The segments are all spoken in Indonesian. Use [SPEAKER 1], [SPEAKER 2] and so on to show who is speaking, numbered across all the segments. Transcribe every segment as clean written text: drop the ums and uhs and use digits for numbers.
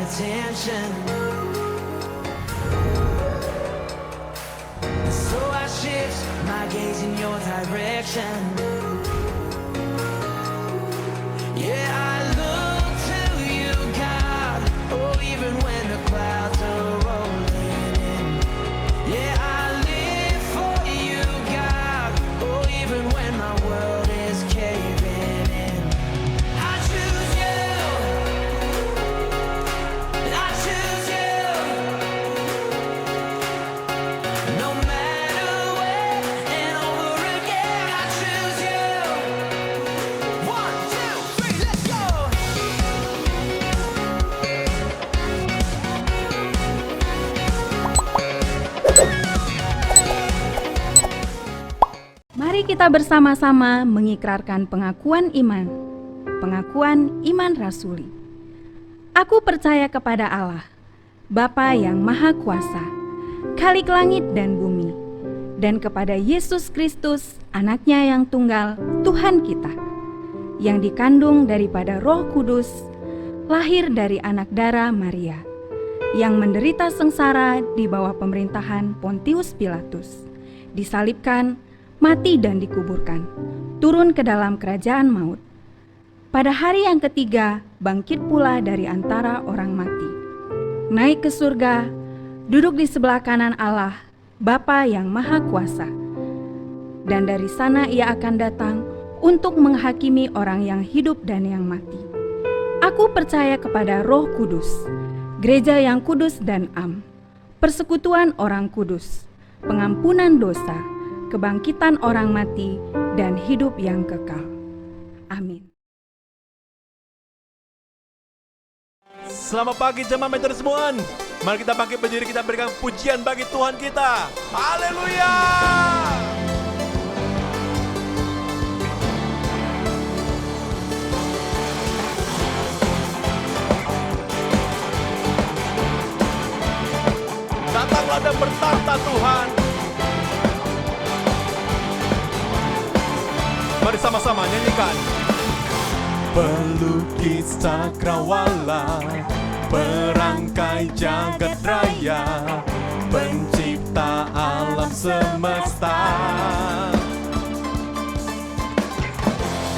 [SPEAKER 1] attention. So I shift my gaze in your direction. Yeah, I look to you, God. Oh, even when the clouds are rolling in. Yeah, I live for you, God. Oh, even when my world is caving in. I choose you. I choose you. No matter where and over again, I choose you. 1, 2, 3, let's go.
[SPEAKER 2] Mari kita bersama-sama mengikrarkan pengakuan iman. Pengakuan iman rasuli. Aku percaya kepada Allah, Bapa yang Maha Kuasa, Khalik langit dan bumi, dan kepada Yesus Kristus, Anaknya yang tunggal, Tuhan kita, yang dikandung daripada Roh Kudus, lahir dari anak darah Maria, yang menderita sengsara di bawah pemerintahan Pontius Pilatus, disalibkan, mati dan dikuburkan, turun ke dalam kerajaan maut. Pada hari yang ketiga, bangkit pula dari antara orang mati. Naik ke surga, duduk di sebelah kanan Allah, Bapa yang Maha Kuasa. Dan dari sana ia akan datang untuk menghakimi orang yang hidup dan yang mati. Aku percaya kepada Roh Kudus, gereja yang kudus dan am, persekutuan orang kudus, pengampunan dosa, kebangkitan orang mati, dan hidup yang kekal. Amin.
[SPEAKER 3] Selamat pagi jemaat Metodis Muan. Mari kita bangkit berdiri, kita berikan pujian bagi Tuhan kita. Haleluya. Datanglah dan bertahta Tuhan. Mari sama-sama nyanyikan. Pelukis cakrawala, perangkai jagat raya, pencipta alam semesta,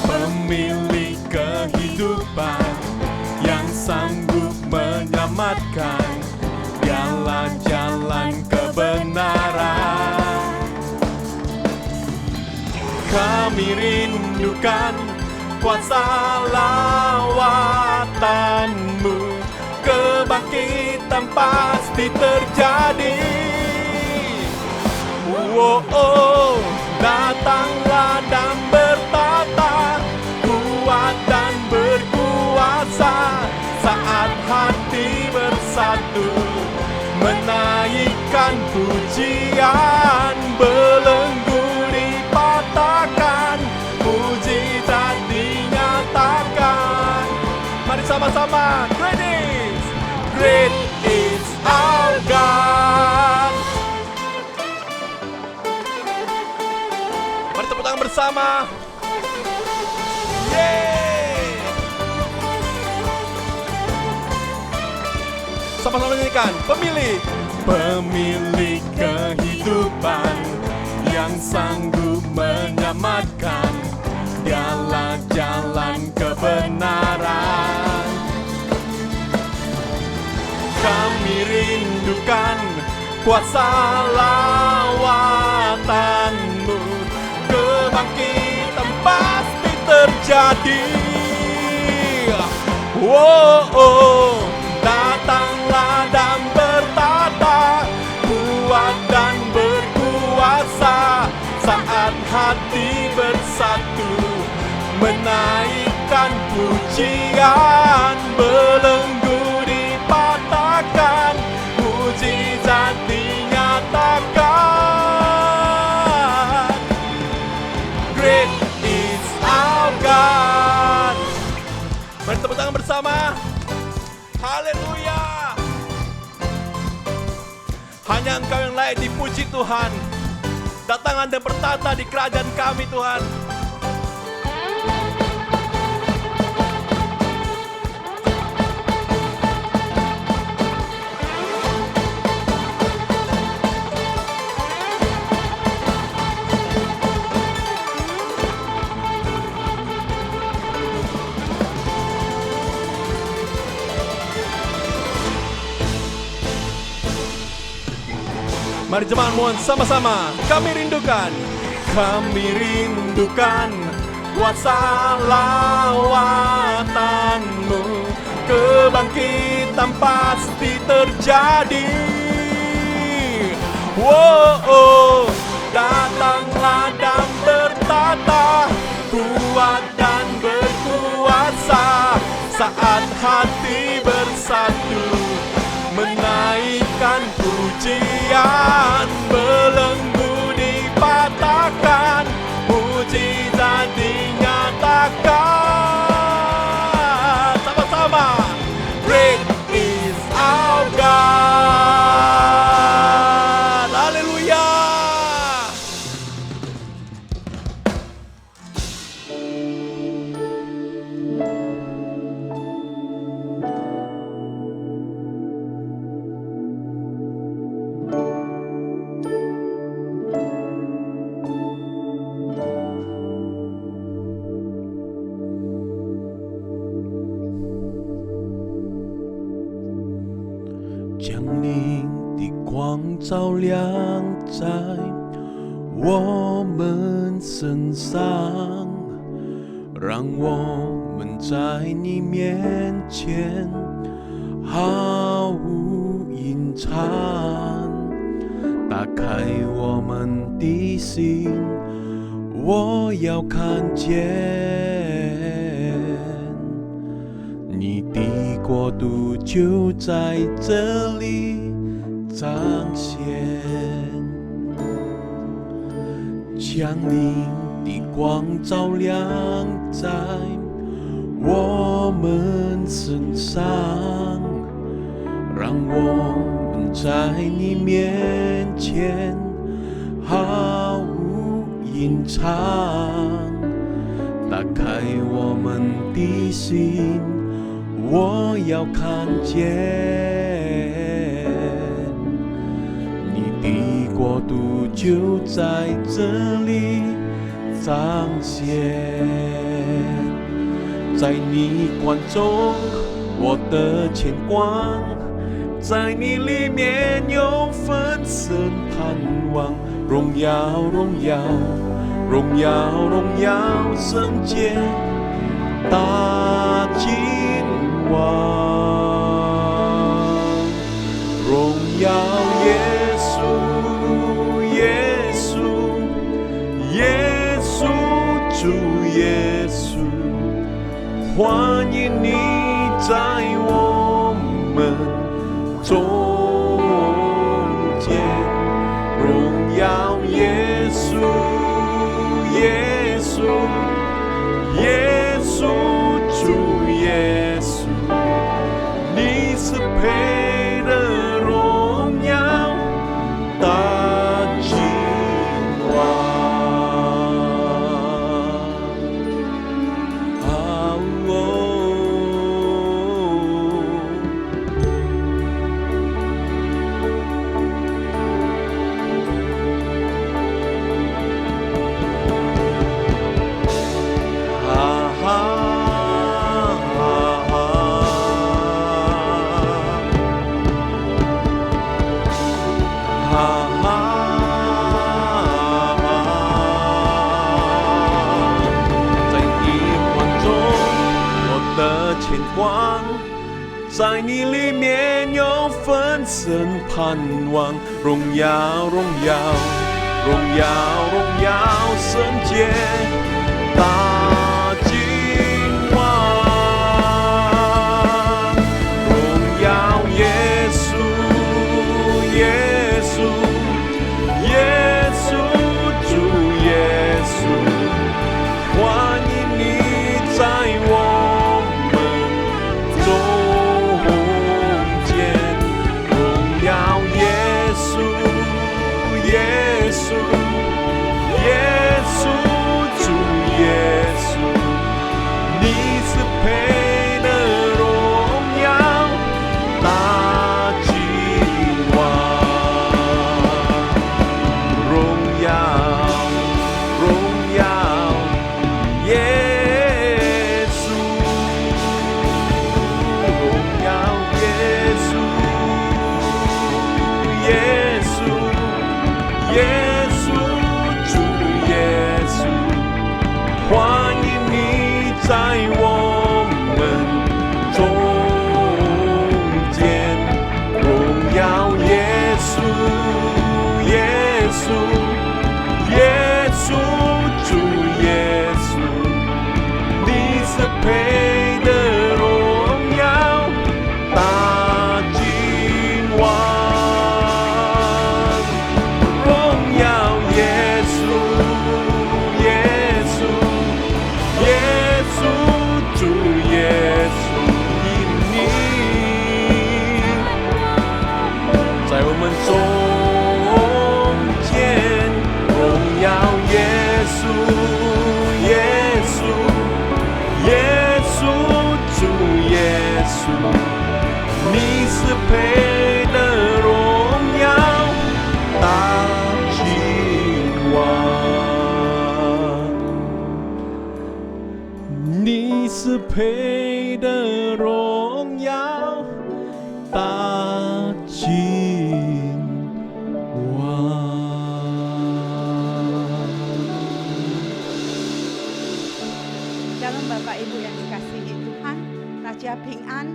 [SPEAKER 3] pemilik kehidupan yang sanggup menyelamatkan, dialah jalan kebenaran. Kami rindukan kuasa lawatanmu, kebangkitan pasti terjadi. Datanglah dan bertata, kuat dan berkuasa, saat hati bersatu, menaikkan pujian, belenggu dipatahkan, mujizat dinyatakan. Mari sama-sama, great is our God. Mari tepuk tangan bersama. Yeay. Sama-sama nyanyikan. Pemilik kehidupan yang sanggup menyelamatkan, dialah jalan kebenaran. Kami rindukan kuasa lawatanmu, kebangkitan pasti terjadi. Datanglah dan bertata, kuat dan berkuasa, saat hati bersatu, menaikkan pujian, belenggu dipatahkan, mujizat dinyatakan. Great is our God. Mari tepuk tangan bersama. Haleluya. Hanya Engkau yang layak dipuji Tuhan. Datang dan bertata di kerajaan kami Tuhan. Mari jemaat mohon sama-sama kami rindukan kuasa lawatanmu, kebangkitan pasti terjadi. Datanglah dan bertata, kuat dan berkuasa, saat hati bersatu menaikkan pujian, belenggu dipatahkan, mujizat dinyatakan. Sama-sama, great is our God. Haleluya.降临的光照亮在我们身上，让我们在你面前毫无隐藏，打开我们的心，我要看见你的国度就在这里彰显，降临的光照亮在我们身上，让我们在你面前毫无隐藏，打开我们的心，我要看见你的国度就在这里彰显，在你光中我的牵挂，在你里面有丰盛盼望，荣耀荣耀荣耀荣耀圣洁大君王，荣耀耶稣耶稣耶稣主耶稣，欢迎你在我们中间，荣耀耶稣耶稣耶稣主耶稣，你是配的荣耀大君王。在你里面有丰盛盼望，荣耀荣耀荣耀荣耀圣洁大君王，荣耀耶稣耶稣耶稣主耶稣，欢迎你在我耶稣主耶稣，你是配得荣耀大君王，你是配得荣耀大君王。
[SPEAKER 4] Shalom Bapak Ibu yang dikasihi Tuhan, Raja平安.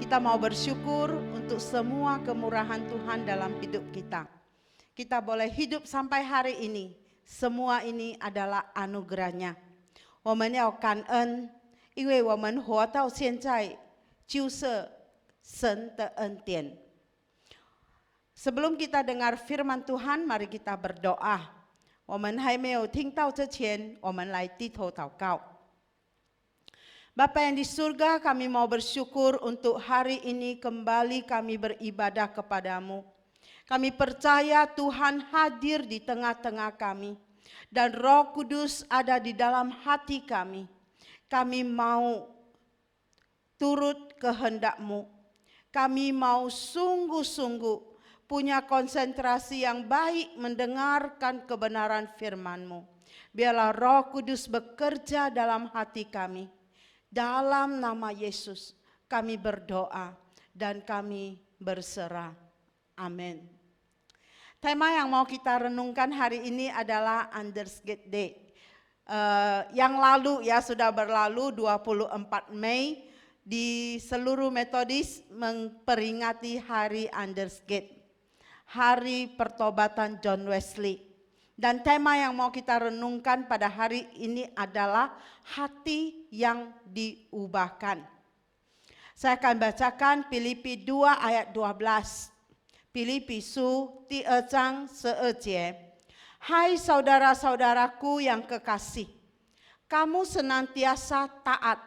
[SPEAKER 4] Kita mau bersyukur untuk semua kemurahan Tuhan dalam hidup kita. Kita boleh hidup sampai hari ini, semua ini adalah anugerahnya. 我们要感恩，因为我们活到现在就是神的恩典。Sebelum kita dengar firman Tuhan, mari kita berdoa. 我们还没有听到之前，我们来低头祷告。Bapa yang di surga, kami mau bersyukur untuk hari ini kembali kami beribadah kepadamu. Kami percaya Tuhan hadir di tengah-tengah kami. Dan Roh Kudus ada di dalam hati kami. Kami mau turut kehendak-Mu. Kami mau sungguh-sungguh punya konsentrasi yang baik mendengarkan kebenaran firman-Mu. Biarlah Roh Kudus bekerja dalam hati kami. Dalam nama Yesus kami berdoa dan kami berserah. Amin. Tema yang mau kita renungkan hari ini adalah Undersgate Day. Yang lalu ya sudah berlalu 24 Mei di seluruh Metodis memperingati hari Undersgate. Hari pertobatan John Wesley. Dan tema yang mau kita renungkan pada hari ini adalah hati yang diubahkan. Saya akan bacakan Filipi 2 ayat 12. Filipi Su 第2章12节. Hai saudara-saudaraku yang kekasih, kamu senantiasa taat.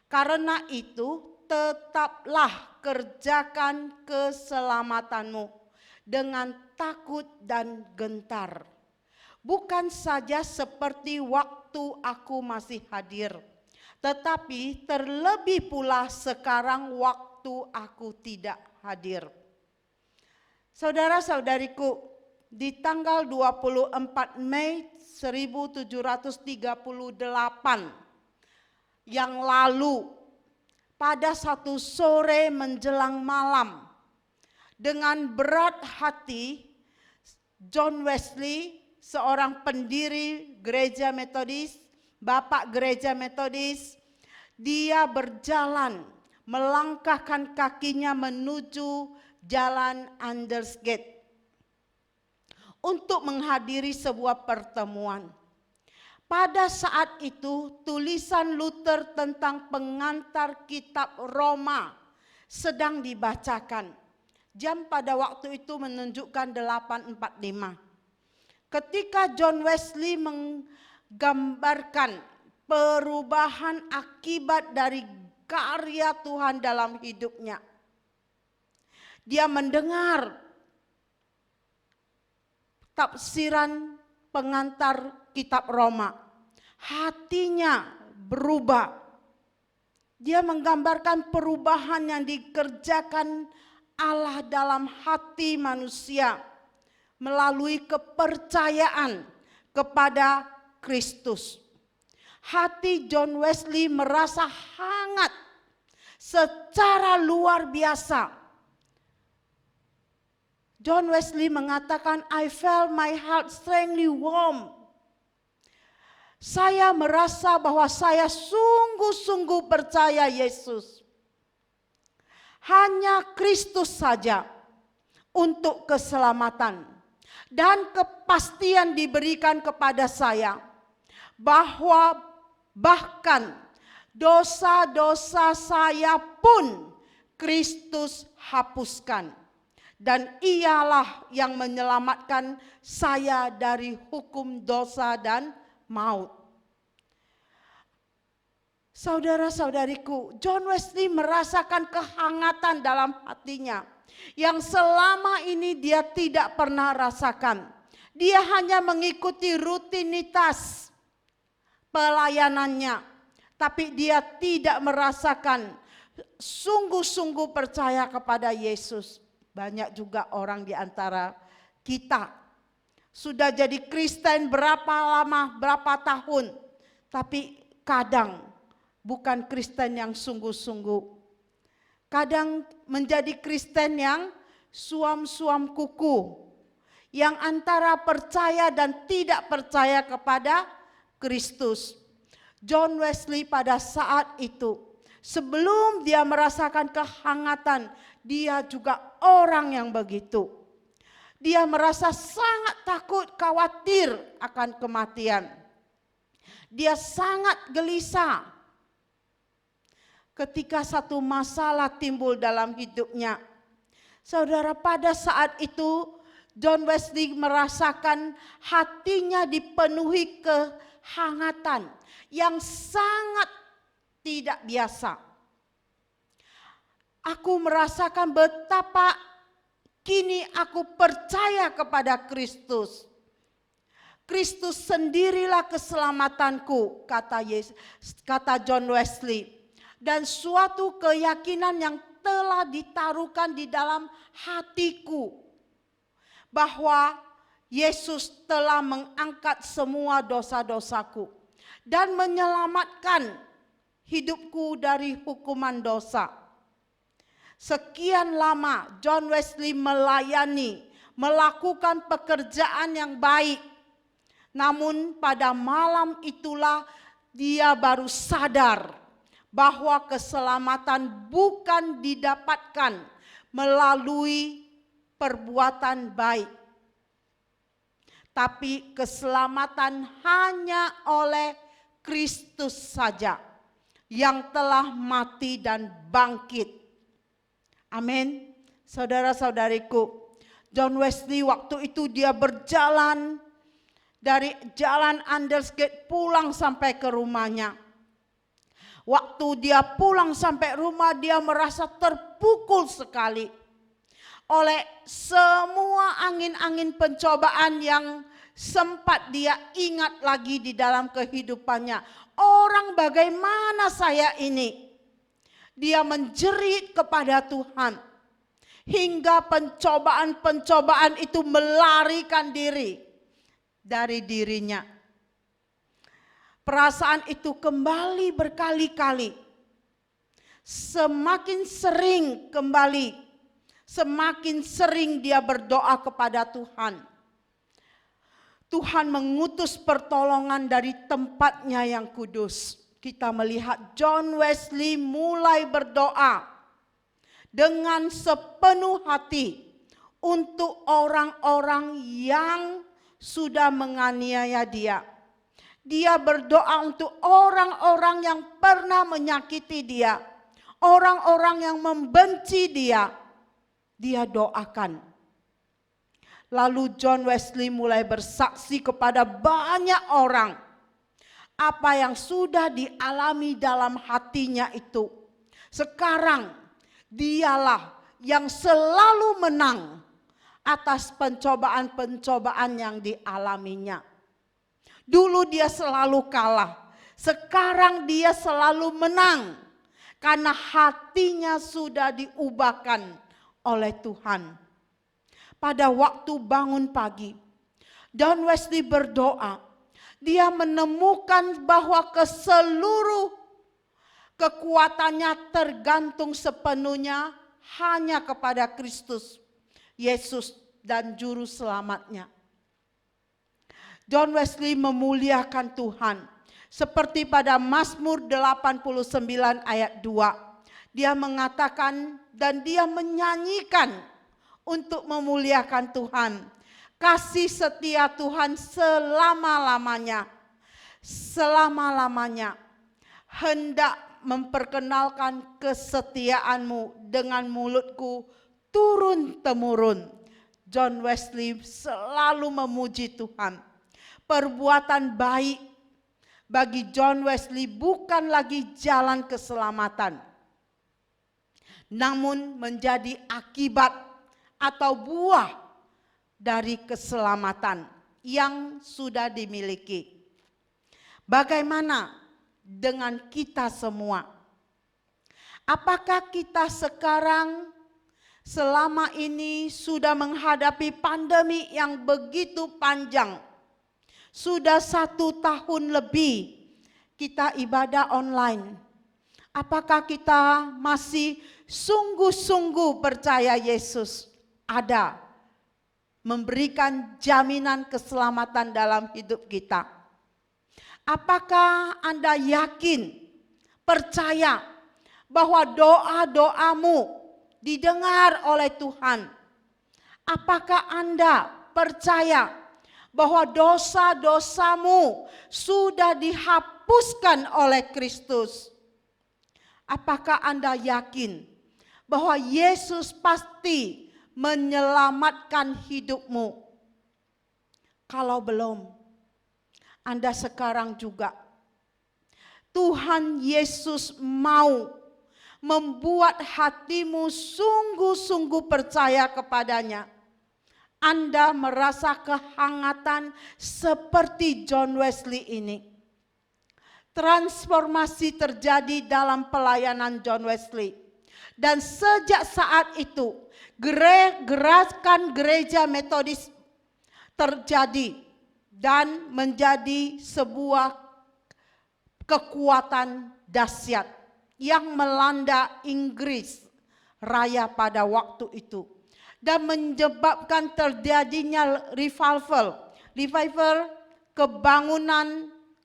[SPEAKER 4] Karena itu tetaplah kerjakan keselamatanmu dengan takut dan gentar. Bukan saja seperti waktu aku masih hadir, tetapi terlebih pula sekarang waktu aku tidak hadir. Saudara-saudariku, di tanggal 24 Mei 1738 yang lalu, pada satu sore menjelang malam, dengan berat hati, John Wesley, seorang pendiri gereja Metodis, bapak gereja Metodis, dia berjalan melangkahkan kakinya menuju jalan Undersgate untuk menghadiri sebuah pertemuan. Pada saat itu tulisan Luther tentang pengantar kitab Roma sedang dibacakan. Jam pada waktu itu menunjukkan 8.45. Ketika John Wesley menggambarkan perubahan akibat dari karya Tuhan dalam hidupnya. Dia mendengar tafsiran pengantar kitab Roma. Hatinya berubah. Dia menggambarkan perubahan yang dikerjakan Allah dalam hati manusia melalui kepercayaan kepada Kristus. Hati John Wesley merasa hangat secara luar biasa. John Wesley mengatakan, I felt my heart strangely warm. Saya merasa bahwa saya sungguh-sungguh percaya Yesus. Hanya Kristus saja untuk keselamatan. Dan kepastian diberikan kepada saya bahwa bahkan dosa-dosa saya pun Kristus hapuskan. Dan ialah yang menyelamatkan saya dari hukum dosa dan maut. Saudara-saudariku, John Wesley merasakan kehangatan dalam hatinya yang selama ini dia tidak pernah rasakan. Dia hanya mengikuti rutinitas pelayanannya, tapi dia tidak merasakan sungguh-sungguh percaya kepada Yesus. Banyak juga orang di antara kita sudah jadi Kristen berapa lama, berapa tahun, tapi kadang bukan Kristen yang sungguh-sungguh. Kadang menjadi Kristen yang suam-suam kuku, yang antara percaya dan tidak percaya kepada Kristus. John Wesley pada saat itu, sebelum dia merasakan kehangatan, dia juga orang yang begitu. Dia merasa sangat takut, khawatir akan kematian. Dia sangat gelisah ketika satu masalah timbul dalam hidupnya. Saudara, pada saat itu John Wesley merasakan hatinya dipenuhi kehangatan yang sangat tidak biasa. Aku merasakan betapa kini aku percaya kepada Kristus. Kristus sendirilah keselamatanku, kata John Wesley. Dan suatu keyakinan yang telah ditaruhkan di dalam hatiku, bahwa Yesus telah mengangkat semua dosa-dosaku dan menyelamatkan hidupku dari hukuman dosa. Sekian lama John Wesley melayani, melakukan pekerjaan yang baik. Namun pada malam itulah dia baru sadar bahwa keselamatan bukan didapatkan melalui perbuatan baik, tapi keselamatan hanya oleh Kristus saja yang telah mati dan bangkit. Amin. Saudara-saudariku, John Wesley waktu itu dia berjalan dari jalan Aldersgate pulang sampai ke rumahnya. Waktu dia pulang sampai rumah, dia merasa terpukul sekali oleh semua angin-angin pencobaan yang sempat dia ingat lagi di dalam kehidupannya. Orang bagaimana saya ini? Dia menjerit kepada Tuhan hingga pencobaan-pencobaan itu melarikan diri dari dirinya. Perasaan itu kembali berkali-kali. Semakin sering kembali, semakin sering dia berdoa kepada Tuhan. Tuhan mengutus pertolongan dari tempatnya yang kudus. Kita melihat John Wesley mulai berdoa dengan sepenuh hati untuk orang-orang yang sudah menganiaya dia. Dia berdoa untuk orang-orang yang pernah menyakiti dia, orang-orang yang membenci dia. Dia doakan. Lalu John Wesley mulai bersaksi kepada banyak orang apa yang sudah dialami dalam hatinya itu. Sekarang dialah yang selalu menang atas pencobaan-pencobaan yang dialaminya. Dulu dia selalu kalah, sekarang dia selalu menang karena hatinya sudah diubahkan oleh Tuhan. Pada waktu bangun pagi, John Wesley berdoa. Dia menemukan bahwa seluruh kekuatannya tergantung sepenuhnya hanya kepada Kristus, Yesus dan Juru Selamatnya. John Wesley memuliakan Tuhan. Seperti pada Mazmur 89 ayat 2. Dia mengatakan dan dia menyanyikan untuk memuliakan Tuhan. Kasih setia Tuhan selama-lamanya. Selama-lamanya. Hendak memperkenalkan kesetiaanmu dengan mulutku turun-temurun. John Wesley selalu memuji Tuhan. Perbuatan baik bagi John Wesley bukan lagi jalan keselamatan, namun menjadi akibat atau buah dari keselamatan yang sudah dimiliki. Bagaimana dengan kita semua? Apakah kita sekarang selama ini sudah menghadapi pandemi yang begitu panjang? Sudah 1 tahun lebih kita ibadah online. Apakah kita masih sungguh-sungguh percaya Yesus ada, memberikan jaminan keselamatan dalam hidup kita? Apakah Anda yakin, percaya bahwa doa-doamu didengar oleh Tuhan? Apakah Anda percaya bahwa dosa-dosamu sudah dihapuskan oleh Kristus? Apakah Anda yakin bahwa Yesus pasti menyelamatkan hidupmu? Kalau belum, Anda sekarang juga, Tuhan Yesus mau membuat hatimu sungguh-sungguh percaya kepadanya. Anda merasa kehangatan seperti John Wesley ini. Transformasi terjadi dalam pelayanan John Wesley. Dan sejak saat itu, gerakan gereja Metodis terjadi dan menjadi sebuah kekuatan dahsyat yang melanda Inggris Raya pada waktu itu dan menyebabkan terjadinya revival,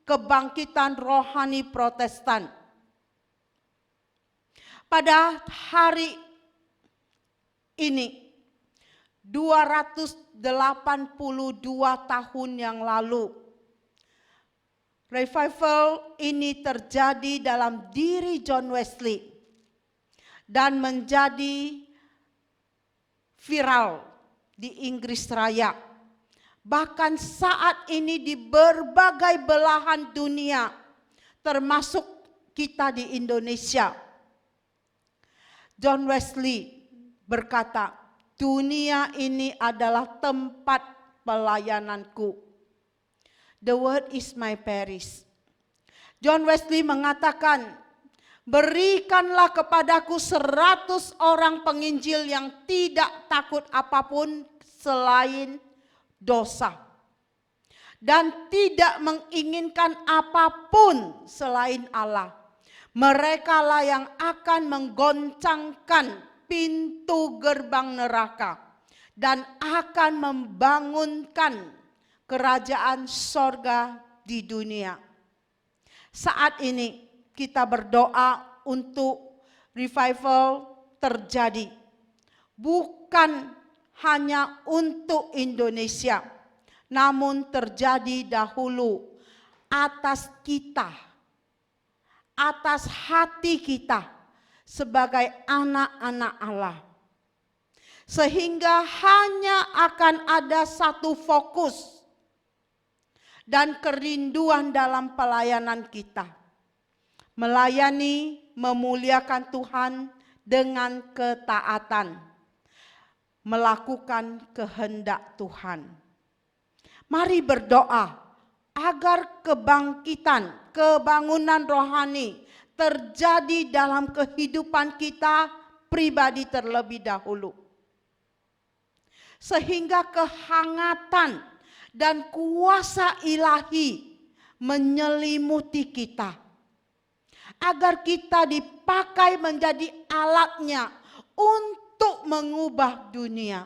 [SPEAKER 4] kebangkitan rohani Protestan. Pada hari ini 282 tahun yang lalu, revival ini terjadi dalam diri John Wesley dan menjadi viral di Inggris Raya. Bahkan saat ini di berbagai belahan dunia, termasuk kita di Indonesia. John Wesley berkata, dunia ini adalah tempat pelayananku. The world is my parish. John Wesley mengatakan, berikanlah kepadaku 100 orang penginjil yang tidak takut apapun selain dosa. Dan tidak menginginkan apapun selain Allah. Mereka lah yang akan menggoncangkan pintu gerbang neraka. Dan akan membangunkan kerajaan sorga di dunia. Saat ini kita berdoa untuk revival terjadi. Bukan hanya untuk Indonesia, namun terjadi dahulu atas kita, atas hati kita sebagai anak-anak Allah. Sehingga hanya akan ada satu fokus dan kerinduan dalam pelayanan kita. Melayani, memuliakan Tuhan dengan ketaatan. Melakukan kehendak Tuhan. Mari berdoa agar kebangunan rohani terjadi dalam kehidupan kita pribadi terlebih dahulu. Sehingga kehangatan dan kuasa ilahi menyelimuti kita. Agar kita dipakai menjadi alatnya untuk mengubah dunia.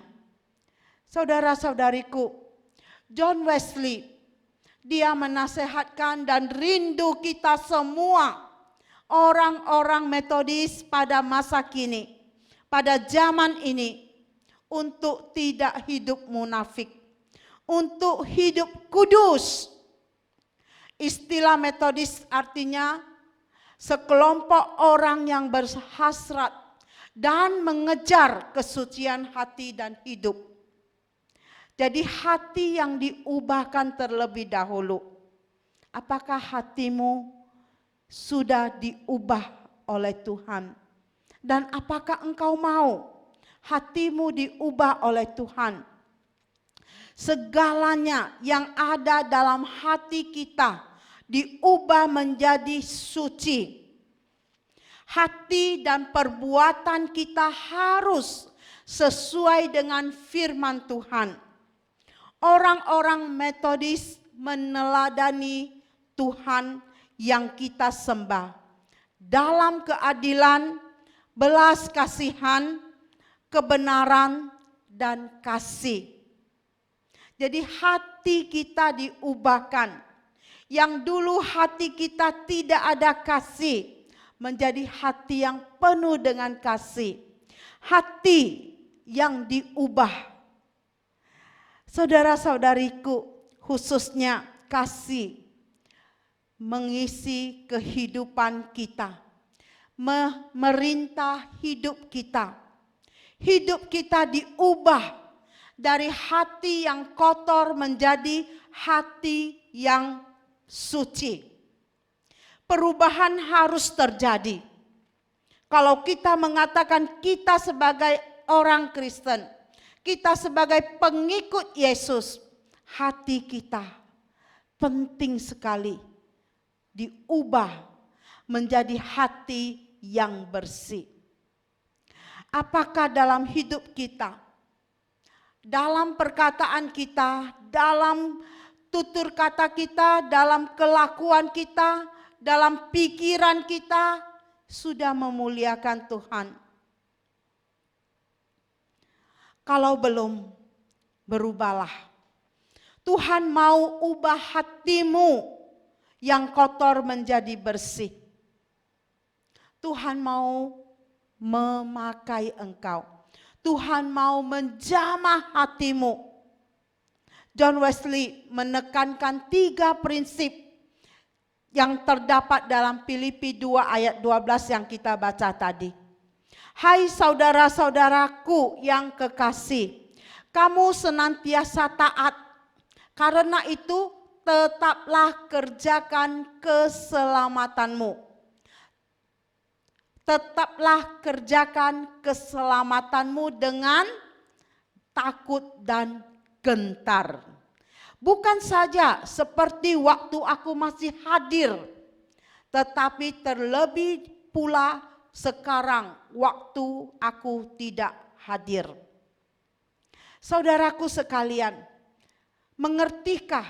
[SPEAKER 4] Saudara-saudariku, John Wesley, dia menasehatkan dan rindu kita semua orang-orang Metodis pada masa kini, pada zaman ini, untuk tidak hidup munafik, untuk hidup kudus. Istilah Metodis artinya sekelompok orang yang berhasrat dan mengejar kesucian hati dan hidup. Jadi hati yang diubahkan terlebih dahulu. Apakah hatimu sudah diubah oleh Tuhan? Dan apakah engkau mau hatimu diubah oleh Tuhan? Segalanya yang ada dalam hati kita diubah menjadi suci. Hati dan perbuatan kita harus sesuai dengan firman Tuhan. Orang-orang Metodis meneladani Tuhan yang kita sembah dalam keadilan, belas kasihan, kebenaran, dan kasih. Jadi hati kita diubahkan. Yang dulu hati kita tidak ada kasih, menjadi hati yang penuh dengan kasih. Hati yang diubah. Saudara-saudariku, khususnya kasih mengisi kehidupan kita, memerintah hidup kita. Hidup kita diubah dari hati yang kotor menjadi hati yang suci. Perubahan harus terjadi. Kalau kita mengatakan kita sebagai orang Kristen, kita sebagai pengikut Yesus, hati kita penting sekali diubah menjadi hati yang bersih. Apakah dalam hidup kita, dalam perkataan kita, dalam tutur kata kita, dalam kelakuan kita, dalam pikiran kita sudah memuliakan Tuhan? Kalau belum, berubahlah. Tuhan mau ubah hatimu yang kotor menjadi bersih. Tuhan mau memakai engkau. Tuhan mau menjamah hatimu. John Wesley menekankan 3 prinsip yang terdapat dalam Filipi 2 ayat 12 yang kita baca tadi. Hai saudara-saudaraku yang kekasih, kamu senantiasa taat. Karena itu tetaplah kerjakan keselamatanmu. Tetaplah kerjakan keselamatanmu dengan takut dan gentar. Bukan saja seperti waktu aku masih hadir, tetapi terlebih pula sekarang waktu aku tidak hadir. Saudaraku sekalian, mengertikah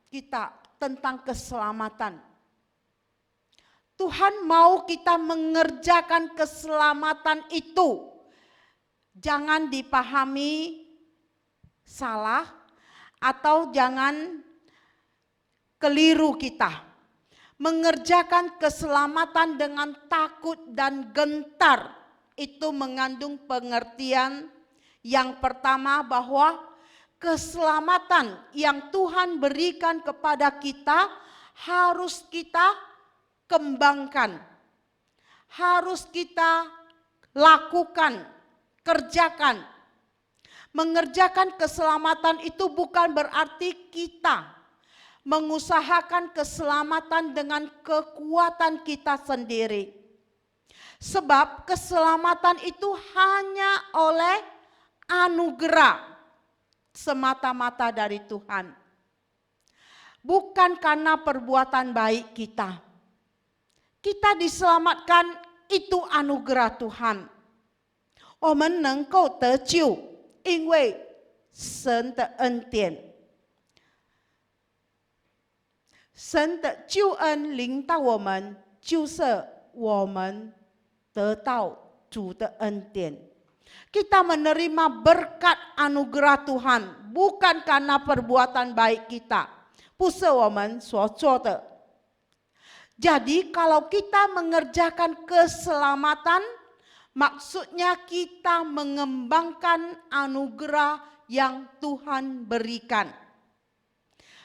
[SPEAKER 4] kita tentang keselamatan? Tuhan mau kita mengerjakan keselamatan itu. Jangan dipahami salah, atau jangan keliru kita. Mengerjakan keselamatan dengan takut dan gentar itu mengandung pengertian yang pertama, bahwa keselamatan yang Tuhan berikan kepada kita harus kita kembangkan, harus kita lakukan, kerjakan. Mengerjakan keselamatan itu bukan berarti kita mengusahakan keselamatan dengan kekuatan kita sendiri. Sebab keselamatan itu hanya oleh anugerah semata-mata dari Tuhan. Bukan karena perbuatan baik kita. Kita diselamatkan itu anugerah Tuhan. 我们能够得救，因为神的恩典，神的救恩临到我们，就是我们得到主的恩典。Kita menerima berkat anugerah Tuhan, bukan karena perbuatan baik kita, 不是我们所做的。Jadi kalau kita mengerjakan keselamatan, maksudnya kita mengembangkan anugerah yang Tuhan berikan.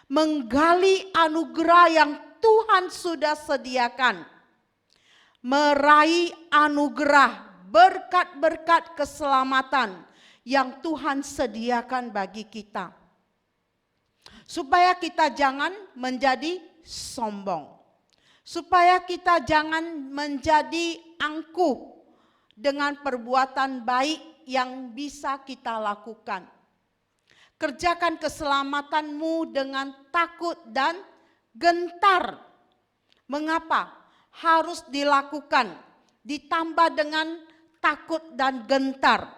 [SPEAKER 4] Menggali anugerah yang Tuhan sudah sediakan. Meraih anugerah, berkat-berkat keselamatan yang Tuhan sediakan bagi kita. Supaya kita jangan menjadi sombong. Supaya kita jangan menjadi angkuh dengan perbuatan baik yang bisa kita lakukan. Kerjakan keselamatanmu dengan takut dan gentar. Mengapa? Harus dilakukan ditambah dengan takut dan gentar.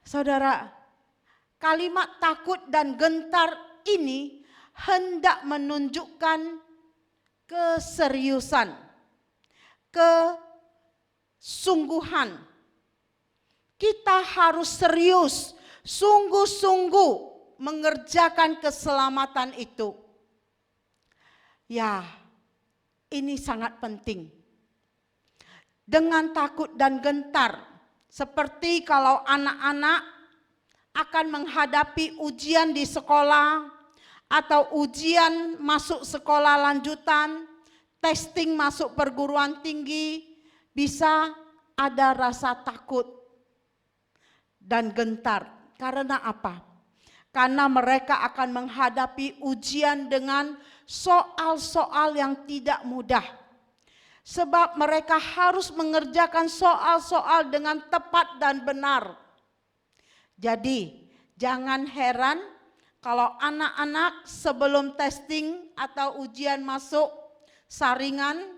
[SPEAKER 4] Saudara, kalimat takut dan gentar ini hendak menunjukkan keseriusan, kesungguhan. Kita harus serius, sungguh-sungguh mengerjakan keselamatan itu. Ya, ini sangat penting. Dengan takut dan gentar, seperti kalau anak-anak akan menghadapi ujian di sekolah atau ujian masuk sekolah lanjutan, testing masuk perguruan tinggi, bisa ada rasa takut dan gentar. Karena apa? Karena mereka akan menghadapi ujian dengan soal-soal yang tidak mudah. Sebab mereka harus mengerjakan soal-soal dengan tepat dan benar. Jadi, jangan heran kalau anak-anak sebelum testing atau ujian masuk saringan,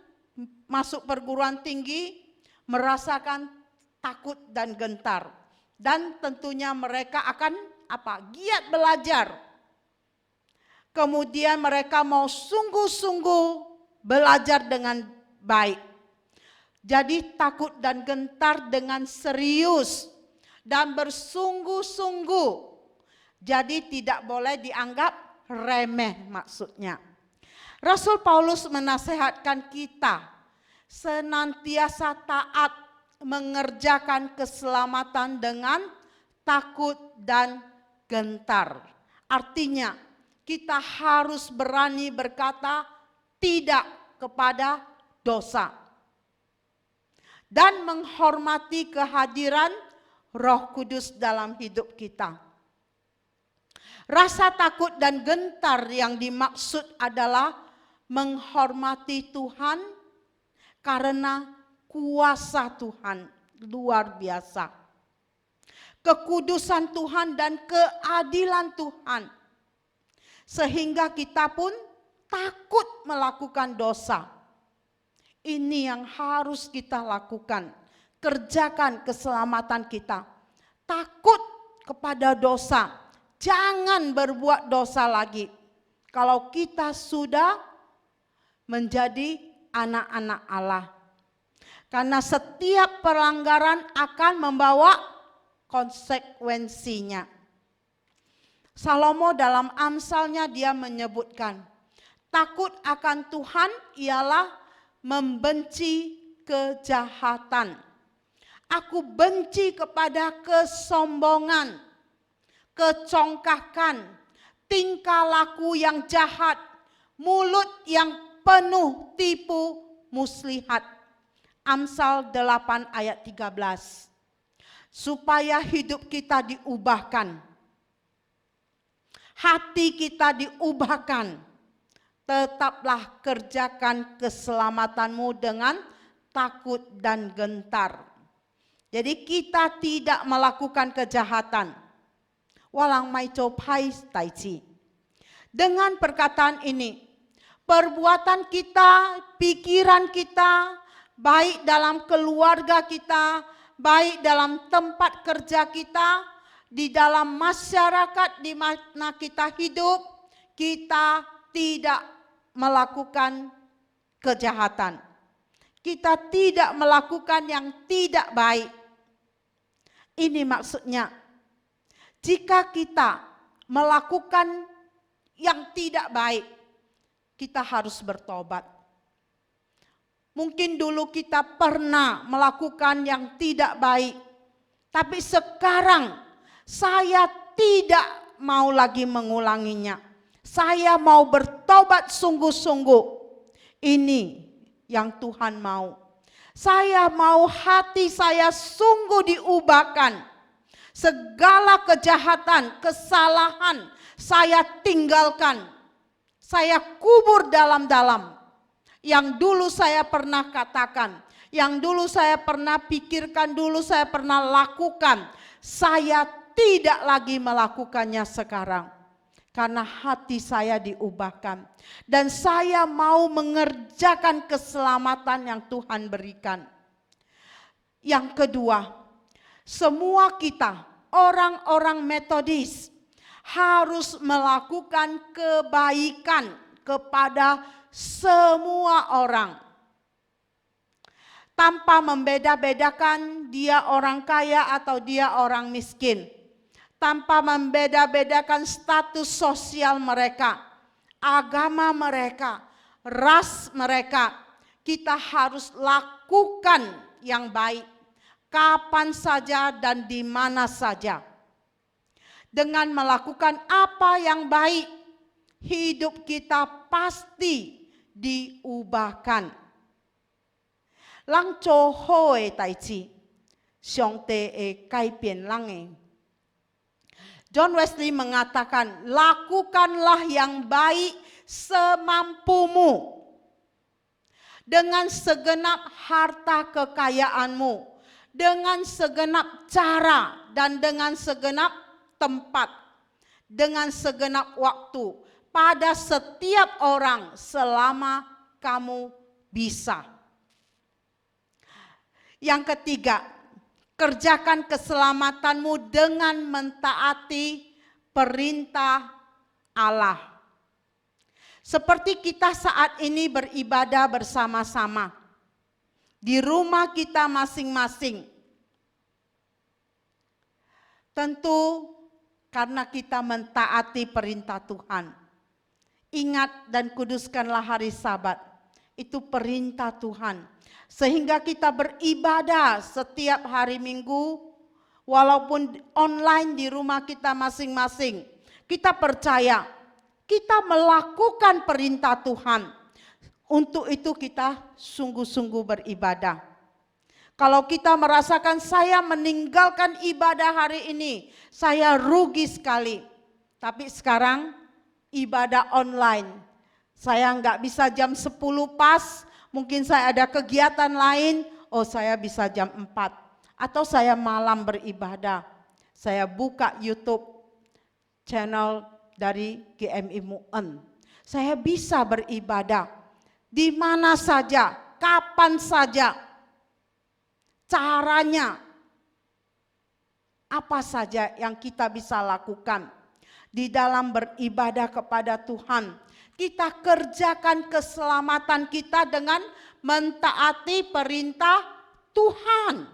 [SPEAKER 4] masuk perguruan tinggi, merasakan takut dan gentar. Dan tentunya mereka akan giat belajar. Kemudian mereka mau sungguh-sungguh belajar dengan baik. Jadi takut dan gentar dengan serius dan bersungguh-sungguh. Jadi tidak boleh dianggap remeh maksudnya. Rasul Paulus menasehatkan kita senantiasa taat mengerjakan keselamatan dengan takut dan gentar. Artinya kita harus berani berkata tidak kepada dosa dan menghormati kehadiran Roh Kudus dalam hidup kita. Rasa takut dan gentar yang dimaksud adalah menghormati Tuhan karena kuasa Tuhan luar biasa. Kekudusan Tuhan dan keadilan Tuhan. Sehingga kita pun takut melakukan dosa. Ini yang harus kita lakukan. Kerjakan keselamatan kita. Takut kepada dosa. Jangan berbuat dosa lagi. Kalau kita sudah menjadi anak-anak Allah. Karena setiap pelanggaran akan membawa konsekuensinya. Salomo dalam Amsalnya dia menyebutkan, takut akan Tuhan ialah membenci kejahatan. Aku benci kepada kesombongan, kecongkakan, tingkah laku yang jahat, mulut yang penuh tipu muslihat. Amsal 8 ayat 13. Supaya hidup kita diubahkan, hati kita diubahkan, tetaplah kerjakan keselamatanmu dengan takut dan gentar. Jadi kita tidak melakukan kejahatan. Walang mai copai taici. Dengan perkataan ini, perbuatan kita, pikiran kita, baik dalam keluarga kita, baik dalam tempat kerja kita, di dalam masyarakat di mana kita hidup, kita tidak melakukan kejahatan. Kita tidak melakukan yang tidak baik. Ini maksudnya, jika kita melakukan yang tidak baik, kita harus bertobat. Mungkin dulu kita pernah melakukan yang tidak baik, tapi sekarang saya tidak mau lagi mengulanginya. Saya mau bertobat sungguh-sungguh. Ini yang Tuhan mau. Saya mau hati saya sungguh diubahkan. Segala kejahatan, kesalahan saya tinggalkan. Saya kubur dalam-dalam. Yang dulu saya pernah katakan, yang dulu saya pernah pikirkan, dulu saya pernah lakukan. Saya tidak lagi melakukannya sekarang. karena hati saya diubahkan. Dan saya mau mengerjakan keselamatan yang Tuhan berikan. Yang kedua, semua kita, orang-orang Metodis, harus melakukan kebaikan kepada semua orang. Tanpa membeda-bedakan dia orang kaya atau dia orang miskin. Tanpa membeda-bedakan status sosial mereka, agama mereka, ras mereka. Kita harus lakukan yang baik, kapan saja dan di mana saja. Dengan melakukan apa yang baik, hidup kita pasti diubahkan. Lang做好的代志，上帝会改变人的。John Wesley mengatakan, lakukanlah yang baik semampumu. Dengan segenap harta kekayaanmu, dengan segenap cara dan dengan segenap tempat, dengan segenap waktu, pada setiap orang selama kamu bisa. Yang ketiga, kerjakan keselamatanmu dengan mentaati perintah Allah. Seperti kita saat ini beribadah bersama-sama di rumah kita masing-masing. Tentu karena kita mentaati perintah Tuhan. Ingat dan kuduskanlah hari Sabat. Itu perintah Tuhan. Sehingga kita beribadah setiap hari Minggu, walaupun online di rumah kita masing-masing. Kita percaya, kita melakukan perintah Tuhan. Untuk itu kita sungguh-sungguh beribadah. Kalau kita merasakan saya meninggalkan ibadah hari ini, saya rugi sekali. Tapi sekarang ibadah online, saya nggak bisa jam 10 pas, mungkin saya ada kegiatan lain, saya bisa jam 4. Atau saya malam beribadah, saya buka YouTube channel dari GMI Mu'en. Saya bisa beribadah di mana saja, kapan saja, caranya apa saja yang kita bisa lakukan di dalam beribadah kepada Tuhan. Kita kerjakan keselamatan kita dengan mentaati perintah Tuhan.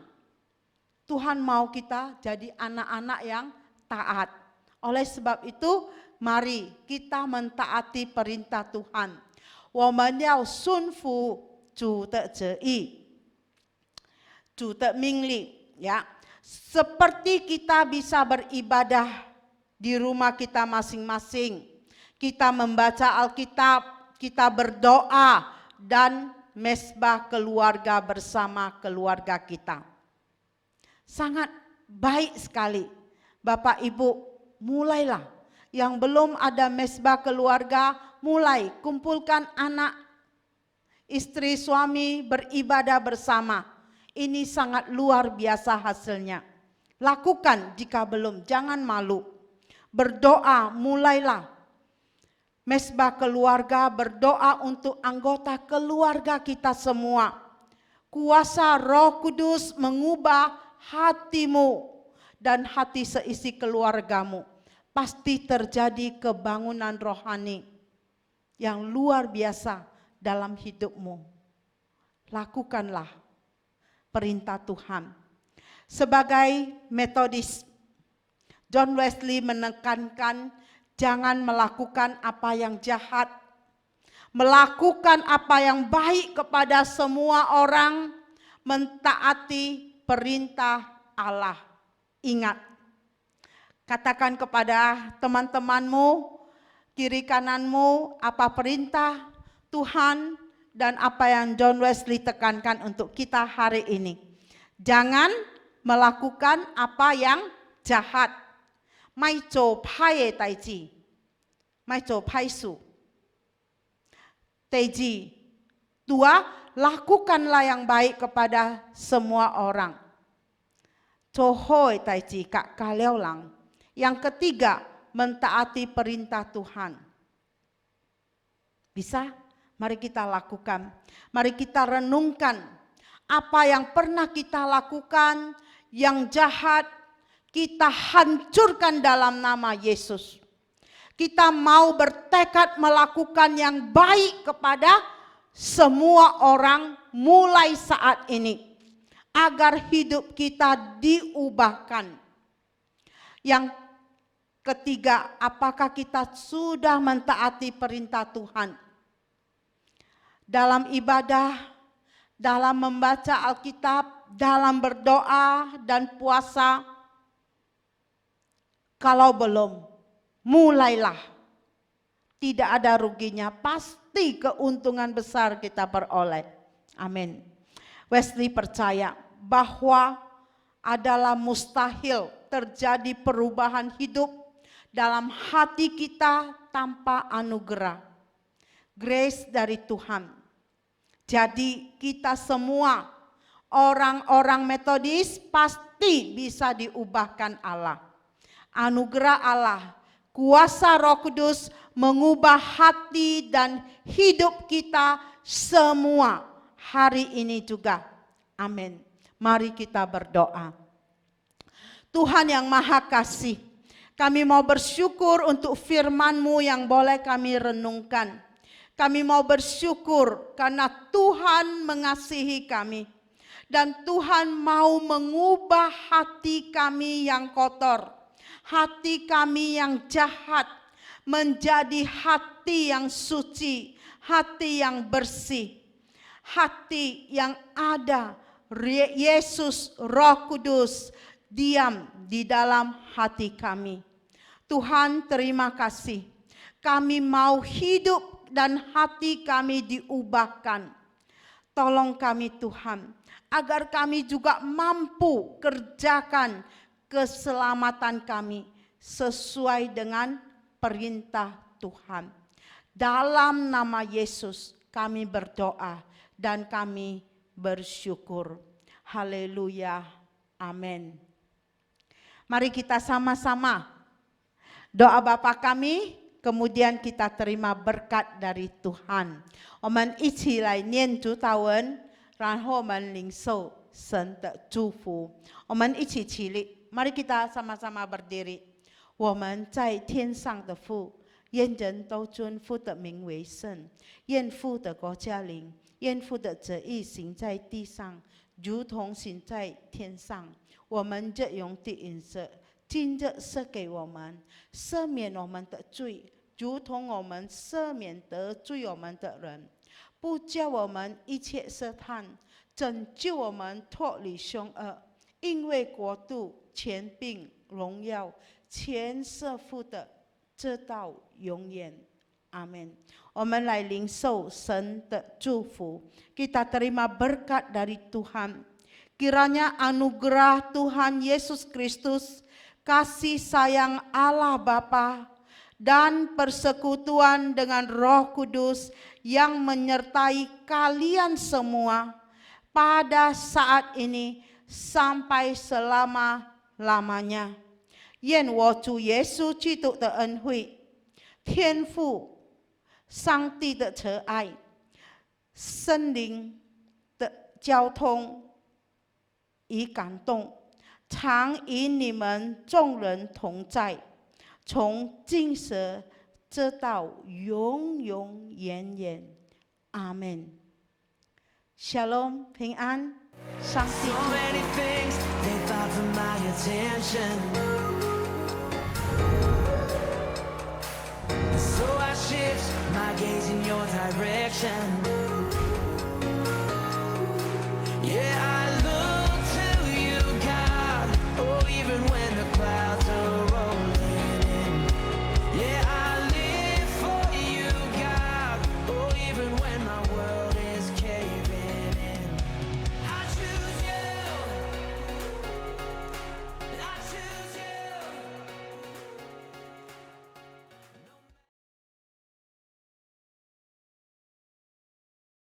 [SPEAKER 4] Tuhan mau kita jadi anak-anak yang taat. Oleh sebab itu, mari kita mentaati perintah Tuhan. 我们要顺服主的旨意，主的命令，ya. Seperti kita bisa beribadah di rumah kita masing-masing. Kita membaca Alkitab, kita berdoa, dan mesbah keluarga bersama keluarga kita. Sangat baik sekali. Bapak Ibu, mulailah. Yang belum ada mesbah keluarga, mulai kumpulkan anak, istri, suami, beribadah bersama. Ini sangat luar biasa hasilnya. Lakukan jika belum, jangan malu. Berdoa, mulailah. Mesbah keluarga, berdoa untuk anggota keluarga kita semua. Kuasa Roh Kudus mengubah hatimu dan hati seisi keluargamu. Pasti terjadi kebangunan rohani yang luar biasa dalam hidupmu. Lakukanlah perintah Tuhan. Sebagai Metodis, John Wesley menekankan jangan melakukan apa yang jahat, melakukan apa yang baik kepada semua orang, mentaati perintah Allah. Ingat, katakan kepada teman-temanmu, kiri kananmu, apa perintah Tuhan dan apa yang John Wesley tekankan untuk kita hari ini. Jangan melakukan apa yang jahat. ไม่做歹的代志，ไม่做歹事。Dua, lakukanlah yang baik kepada semua orang. 做好的代志，甲教了人。Yang ketiga, mentaati perintah Tuhan? Bisa? Mari kita lakukan. Mari kita renungkan apa yang pernah kita lakukan yang jahat, kita hancurkan dalam nama Yesus. Kita mau bertekad melakukan yang baik kepada semua orang mulai saat ini, agar hidup kita diubahkan. Yang ketiga, apakah kita sudah mentaati perintah Tuhan? Dalam ibadah, dalam membaca Alkitab, dalam berdoa dan puasa. Kalau belum, mulailah. Tidak ada ruginya, pasti keuntungan besar kita peroleh. Amin. Wesley percaya bahwa adalah mustahil terjadi perubahan hidup dalam hati kita tanpa anugerah, grace dari Tuhan. Jadi kita semua orang-orang Metodis pasti bisa diubahkan Allah. Anugerah Allah, kuasa Roh Kudus mengubah hati dan hidup kita semua hari ini juga. Amin. Mari kita berdoa. Tuhan yang Maha Kasih, kami mau bersyukur untuk firman-Mu yang boleh kami renungkan. Kami mau bersyukur karena Tuhan mengasihi kami. Dan Tuhan mau mengubah hati kami yang kotor, hati kami yang jahat, menjadi hati yang suci, hati yang bersih, hati yang ada Yesus Roh Kudus diam di dalam hati kami. Tuhan, terima kasih. Kami mau hidup dan hati kami diubahkan. Tolong kami Tuhan, agar kami juga mampu kerjakan keselamatan kami sesuai dengan perintah Tuhan. Dalam nama Yesus kami berdoa dan kami bersyukur. Haleluya. Amin. Mari kita sama-sama doa Bapa kami, kemudian kita terima berkat dari Tuhan. 我们一起来念主祷文，然后我们领受神的祝福。我们一起起立， mari kita sama-sama berdiri. 我们在天上的父，愿人都尊父的名为圣，愿父的国降临，愿父的旨意行在地上，如同行在天上。我们日用的饮食，今日赐给我们，赦免我们的罪，如同我们赦免得罪我们的人，不叫我们一切试探，拯救我们脱离凶恶，因为国度、权柄、荣耀，全是父的，直到永远。阿们。我们来领受神的祝福， kita terima berkat dari Tuhan. Kiranya anugerah Tuhan Yesus Kristus, kasih sayang Allah Bapa, dan persekutuan dengan Roh Kudus yang menyertai kalian semua pada saat ini sampai selama-lamanya. 愿我主耶稣基督的恩惠、天父上帝的慈爱、圣灵的交通与感动，常与你们众人同在，从今时直到永永远远。阿门。Shalom， 平安，上帝
[SPEAKER 1] So many things they thought for my attention. So I shift my gaze in your direction.